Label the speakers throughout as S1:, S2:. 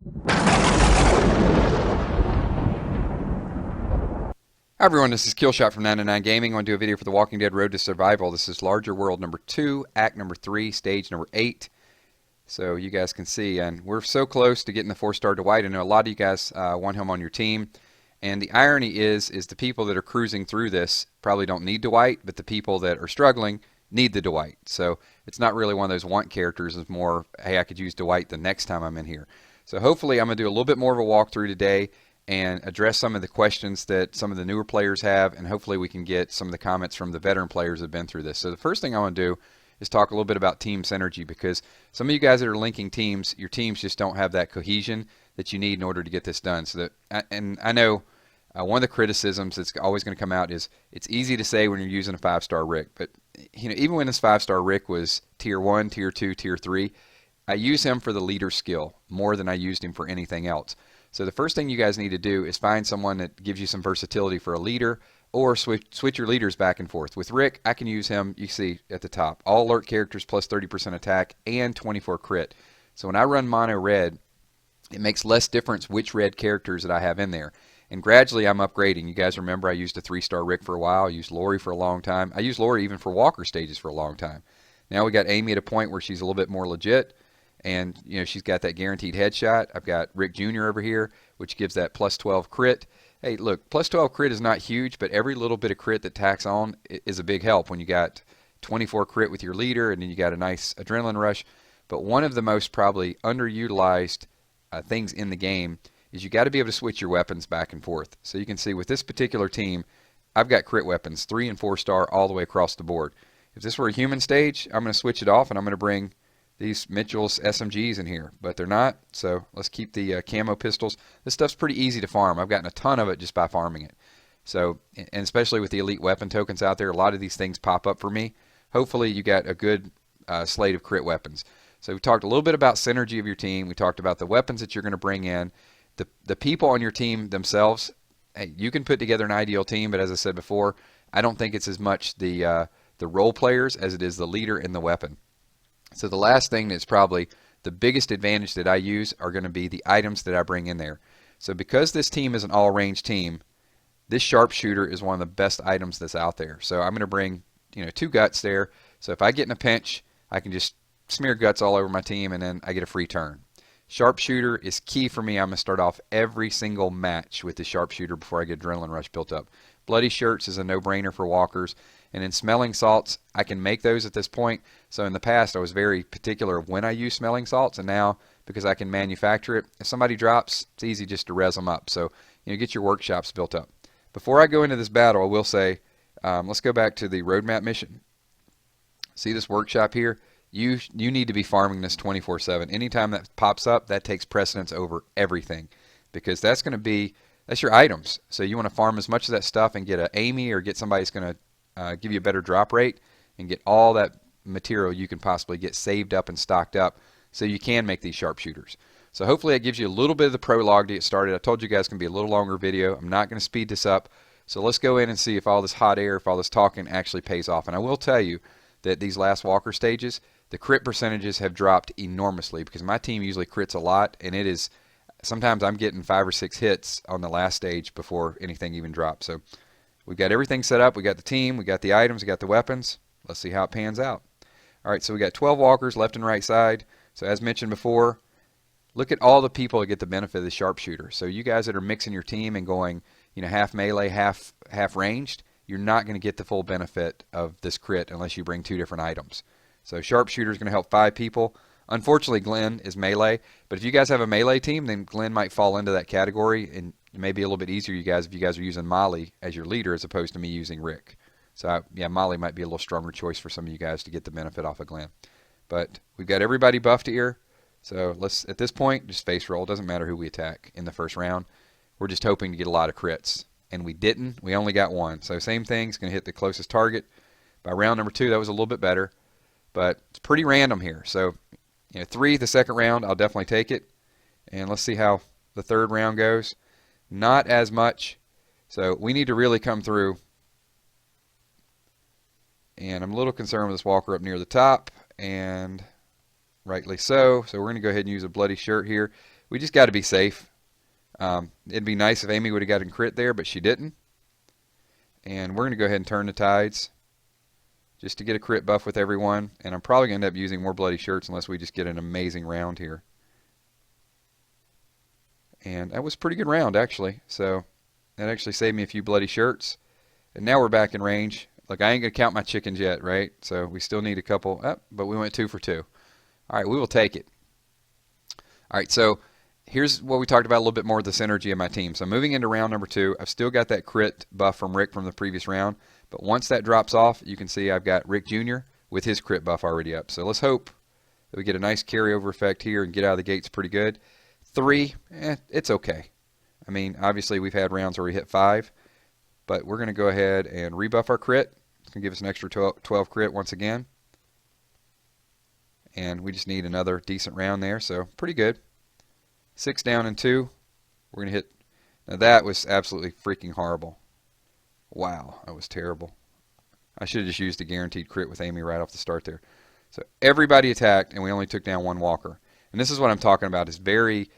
S1: Hi everyone, this is Killshot from 99 Gaming. I want to do a video for The Walking Dead Road to Survival. This is Larger World number 2, Act number 3, Stage number 8. So you guys can see, and we're so close to getting the 4-star Dwight. I know a lot of you guys want him on your team. And the irony is the people that are cruising through this probably don't need Dwight, but the people that are struggling need the Dwight. So it's not really one of those want characters. It's more, hey, I could use Dwight the next time I'm in here. So hopefully I'm going to do a little bit more of a walkthrough today and address some of the questions that some of the newer players have, and hopefully we can get some of the comments from the veteran players that have been through this. So the first thing I want to do is talk a little bit about team synergy, because some of you guys that are linking teams, your teams just don't have that cohesion that you need in order to get this done. So that, and I know one of the criticisms that's always going to come out is it's easy to say when you're using a 5-star Rick, but you know, even when this 5-star Rick was tier 1, tier 2, tier 3, I use him for the leader skill more than I used him for anything else. So the first thing you guys need to do is find someone that gives you some versatility for a leader, or switch your leaders back and forth. With Rick, I can use him, you see at the top, all alert characters plus 30% attack and 24 crit. So when I run mono red, it makes less difference which red characters that I have in there. And gradually I'm upgrading. You guys remember I used a 3-star Rick for a while. I used Lori for a long time. I used Lori even for Walker stages for a long time. Now we got Amy at a point where she's a little bit more legit. And, you know, she's got that guaranteed headshot. I've got Rick Jr. over here, which gives that plus 12 crit. Hey, look, plus 12 crit is not huge, but every little bit of crit that tacks on is a big help when you got 24 crit with your leader, and then you got a nice adrenaline rush. But one of the most probably underutilized things in the game is you got to be able to switch your weapons back and forth. So you can see with this particular team, I've got crit weapons, 3 and 4-star all the way across the board. If this were a human stage, I'm going to switch it off, and I'm going to bring these Mitchell's SMGs in here, but they're not. So let's keep the camo pistols. This stuff's pretty easy to farm. I've gotten a ton of it just by farming it. So, and especially with the elite weapon tokens out there, a lot of these things pop up for me. Hopefully you got a good slate of crit weapons. So we talked a little bit about synergy of your team. We talked about the weapons that you're going to bring in. The people on your team themselves, hey, you can put together an ideal team, but as I said before, I don't think it's as much the role players as it is the leader and the weapon. So the last thing that's probably the biggest advantage that I use are going to be the items that I bring in there. So because this team is an all-range team, this sharpshooter is one of the best items that's out there. So I'm going to bring, you know, 2 guts there. So if I get in a pinch, I can just smear guts all over my team, and then I get a free turn. Sharpshooter is key for me. I'm going to start off every single match with the sharpshooter before I get adrenaline rush built up. Bloody shirts is a no-brainer for walkers. And in smelling salts, I can make those at this point. So in the past, I was very particular of when I use smelling salts, and now because I can manufacture it, if somebody drops, it's easy just to res them up. So, you know, get your workshops built up. Before I go into this battle, I will say, let's go back to the roadmap mission. See this workshop here? You need to be farming this 24/7. Anytime that pops up, that takes precedence over everything, because that's going to be, that's your items. So you want to farm as much of that stuff and get an Amy, or get somebody that's going to give you a better drop rate, and get all that material you can possibly get saved up and stocked up so you can make these sharpshooters. So hopefully that gives you a little bit of the prologue to get started. I told you guys it's going to be a little longer video. I'm not going to speed this up. So let's go in and see if all this hot air, if all this talking actually pays off. And I will tell you that these last walker stages, the crit percentages have dropped enormously, because my team usually crits a lot, and it is, sometimes I'm getting 5 or 6 hits on the last stage before anything even drops. So we've got everything set up. We got the team, we got the items, we got the weapons. Let's see how it pans out. All right, so we got 12 walkers left and right side. So as mentioned before, look at all the people that get the benefit of the sharpshooter. So you guys that are mixing your team and going, you know, half melee, half ranged, you're not going to get the full benefit of this crit unless you bring 2 different items. So sharpshooter is going to help 5 people. Unfortunately, Glenn is melee, but if you guys have a melee team, then Glenn might fall into that category, and it may be a little bit easier, you guys, if you guys are using Molly as your leader as opposed to me using Rick. So yeah, Molly might be a little stronger choice for some of you guys to get the benefit off of Glenn. But we've got everybody buffed here. So let's, at this point, just face roll. Doesn't matter who we attack in the first round. We're just hoping to get a lot of crits. And we didn't. We only got 1. So same thing. It's going to hit the closest target. By round number 2, that was a little bit better. But it's pretty random here. So, you know, 3 the second round, I'll definitely take it. And let's see how the third round goes. Not as much. So we need to really come through. And I'm a little concerned with this walker up near the top. And rightly so. So we're going to go ahead and use a bloody shirt here. we just got to be safe. It'd be nice if Amy would have gotten crit there, but she didn't. And we're going to go ahead and turn the tides just to get a crit buff with everyone. And I'm probably going to end up using more bloody shirts unless we just get an amazing round here. And that was a pretty good round, actually. So that actually saved me a few bloody shirts. And now we're back in range. Look, I ain't going to count my chickens yet, right? So we still need a couple. But we went 2 for 2. All right, we will take it. All right, so here's what we talked about a little bit more, the synergy of my team. So moving into round number 2, I've still got that crit buff from Rick from the previous round. But once that drops off, you can see I've got Rick Jr. with his crit buff already up. So let's hope that we get a nice carryover effect here and get out of the gates pretty good. 3, it's okay. I mean, obviously we've had rounds where we hit 5. But we're going to go ahead and rebuff our crit. It's going to give us an extra 12 crit once again. And we just need another decent round there, so pretty good. 6 down and 2. We're going to hit. Now that was absolutely freaking horrible. Wow, that was terrible. I should have just used a guaranteed crit with Amy right off the start there. So everybody attacked, and we only took down 1 walker. And this is what I'm talking about. It's very,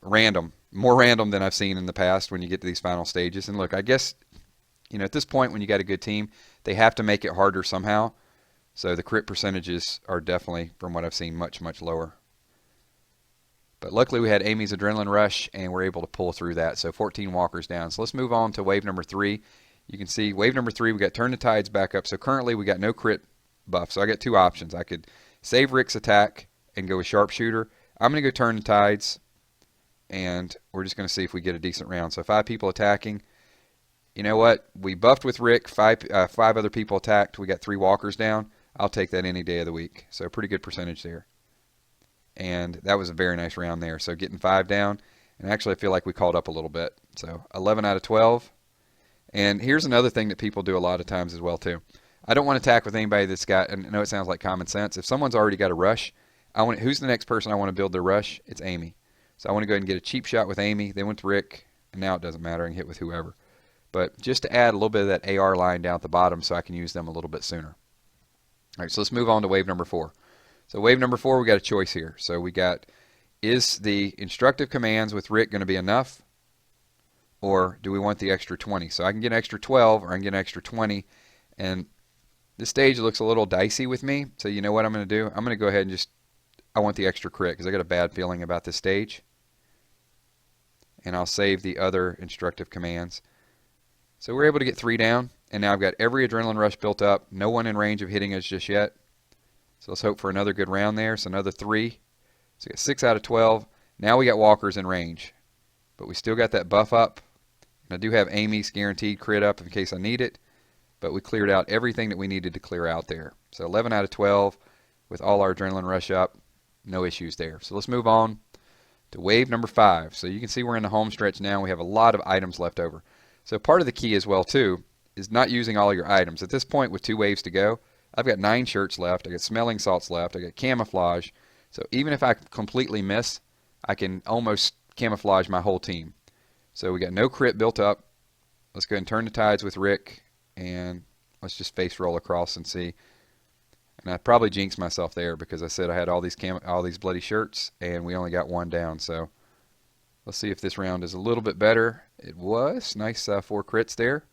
S1: random. More random than I've seen in the past when you get to these final stages. And look, I guess, at this point when you got a good team, they have to make it harder somehow. So the crit percentages are definitely, from what I've seen, much, much lower. But luckily we had Amy's Adrenaline Rush, and we're able to pull through that. So 14 walkers down. So let's move on to wave number 3. You can see wave number 3, we got Turn the Tides back up. So currently we got no crit buff. So I got 2 options. I could save Rick's attack and go with Sharpshooter. I'm going to go Turn the Tides, and we're just going to see if we get a decent round. So 5 people attacking. You know what? We buffed with Rick. 5 other people attacked. We got 3 walkers down. I'll take that any day of the week. So pretty good percentage there. And that was a very nice round there. So getting 5 down. And actually I feel like we called up a little bit. So 11 out of 12. And here's another thing that people do a lot of times as well too. I don't want to attack with anybody that's got, and I know it sounds like common sense. If someone's already got a rush, who's the next person I want to build their rush? It's Amy. So I want to go ahead and get a cheap shot with Amy. Then with Rick. And now it doesn't matter. I can hit with whoever. But just to add a little bit of that AR line down at the bottom so I can use them a little bit sooner. All right, so let's move on to wave number 4. So wave number 4, we got a choice here. So we got, is the instructive commands with Rick going to be enough? Or do we want the extra 20? So I can get an extra 12 or I can get an extra 20. And this stage looks a little dicey with me. So you know what I'm going to do? I'm going to go ahead and I want the extra crit because I got a bad feeling about this stage. And I'll save the other instructive commands. So we're able to get 3 down. And now I've got every Adrenaline Rush built up. No one in range of hitting us just yet. So let's hope for another good round there. So another 3. So we got 6 out of 12. Now we got walkers in range. But we still got that buff up. And I do have Amy's guaranteed crit up in case I need it. But we cleared out everything that we needed to clear out there. So 11 out of 12 with all our Adrenaline Rush up. No issues there. So let's move on to wave number 5. So you can see we're in the home stretch now. We have a lot of items left over. So part of the key as well too is not using all your items. At this point with 2 waves to go, I've got 9 shirts left. I got smelling salts left. I got camouflage. So even if I completely miss, I can almost camouflage my whole team. So we got no crit built up. Let's go ahead and turn the tides with Rick, and let's just face roll across and see. And I probably jinxed myself there because I said I had all these bloody shirts, and we only got 1 down. So let's see if this round is a little bit better. It was. Nice 4 crits there.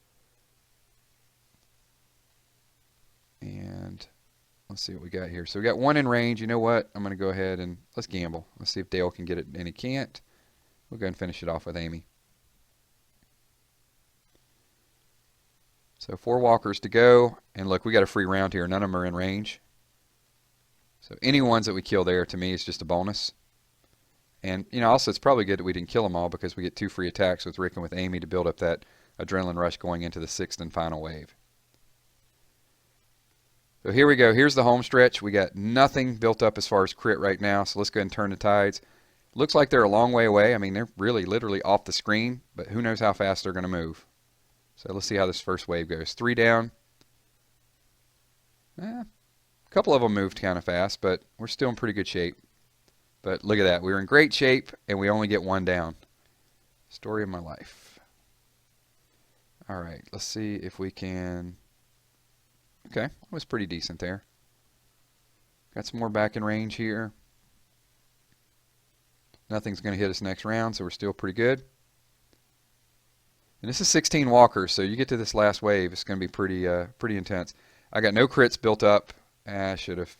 S1: And let's see what we got here. So we got 1 in range. You know what? I'm going to go ahead and let's gamble. Let's see if Dale can get it, and he can't. We'll go ahead and finish it off with Amy. So 4 walkers to go. And look, we got a free round here. None of them are in range. So any ones that we kill there, to me, is just a bonus. And, also it's probably good that we didn't kill them all because we get 2 free attacks with Rick and with Amy to build up that Adrenaline Rush going into the 6th and final wave. So here we go. Here's the home stretch. We got nothing built up as far as crit right now. So let's go ahead and turn the tides. Looks like they're a long way away. I mean, they're really literally off the screen, but who knows how fast they're going to move. So let's see how this first wave goes. 3 down. A couple of them moved kind of fast, but we're still in pretty good shape. But look at that. We were in great shape, and we only get 1 down. Story of my life. All right, let's see if we can... Okay, that was pretty decent there. Got some more back in range here. Nothing's going to hit us next round, so we're still pretty good. And this is 16 walkers, so you get to this last wave, it's going to be pretty intense. I got no crits built up. I should have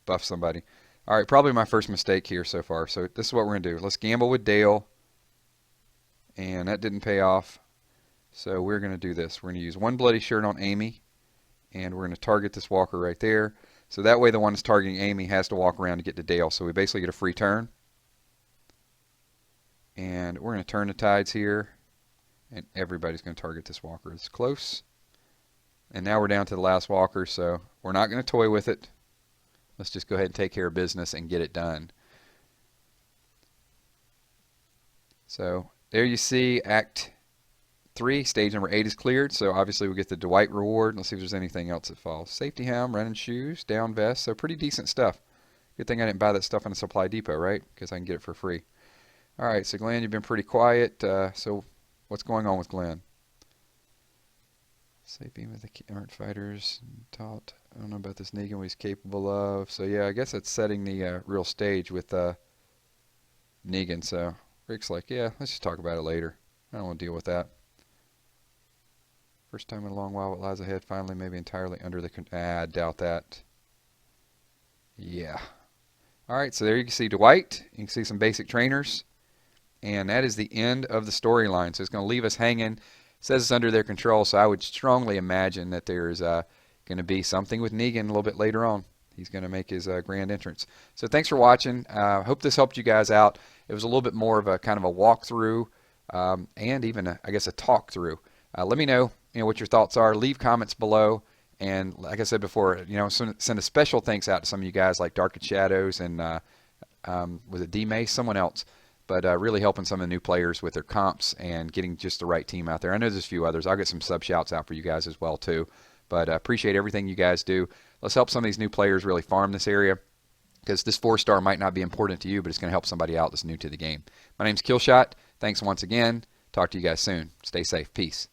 S1: buffed somebody. All right, probably my first mistake here so far. So this is what we're going to do. Let's gamble with Dale. And that didn't pay off. So we're going to do this. We're going to use one bloody shirt on Amy. And we're going to target this walker right there. So that way the one that's targeting Amy has to walk around to get to Dale. So we basically get a free turn. And we're going to turn the tides here. And everybody's going to target this walker. It's close. And now we're down to the last walker, so we're not going to toy with it. Let's just go ahead and take care of business and get it done. So there you see Act 3, stage number 8 is cleared. So obviously we get the Dwight reward. Let's see if there's anything else that falls. Safety helm, running shoes, down vest. So pretty decent stuff. Good thing I didn't buy that stuff in a supply depot, right? Because I can get it for free. All right, so Glenn, you've been pretty quiet. So what's going on with Glenn? Safe beam with the aren't fighters taught. I don't know about this Negan, what he's capable of. So yeah, I guess it's setting the real stage with Negan. So Rick's like, yeah, let's just talk about it later. I don't want to deal with that. First time in a long while, what lies ahead finally maybe entirely under the I doubt that. Yeah. Alright, so there you can see Dwight. You can see some basic trainers. And that is the end of the storyline. So it's going to leave us hanging. It says it's under their control, so I would strongly imagine that there's going to be something with Negan a little bit later on. He's going to make his grand entrance. So thanks for watching. Hope this helped you guys out. It was a little bit more of a kind of a walkthrough and even, I guess, a talk through. Let me know, what your thoughts are. Leave comments below. And like I said before, send a special thanks out to some of you guys like Dark and Shadows and was it D-Mace? Someone else. But really helping some of the new players with their comps and getting just the right team out there. I know there's a few others. I'll get some sub shouts out for you guys as well too. But appreciate everything you guys do. Let's help some of these new players really farm this area, because this 4-star might not be important to you, but it's going to help somebody out that's new to the game. My name's Killshot. Thanks once again. Talk to you guys soon. Stay safe. Peace.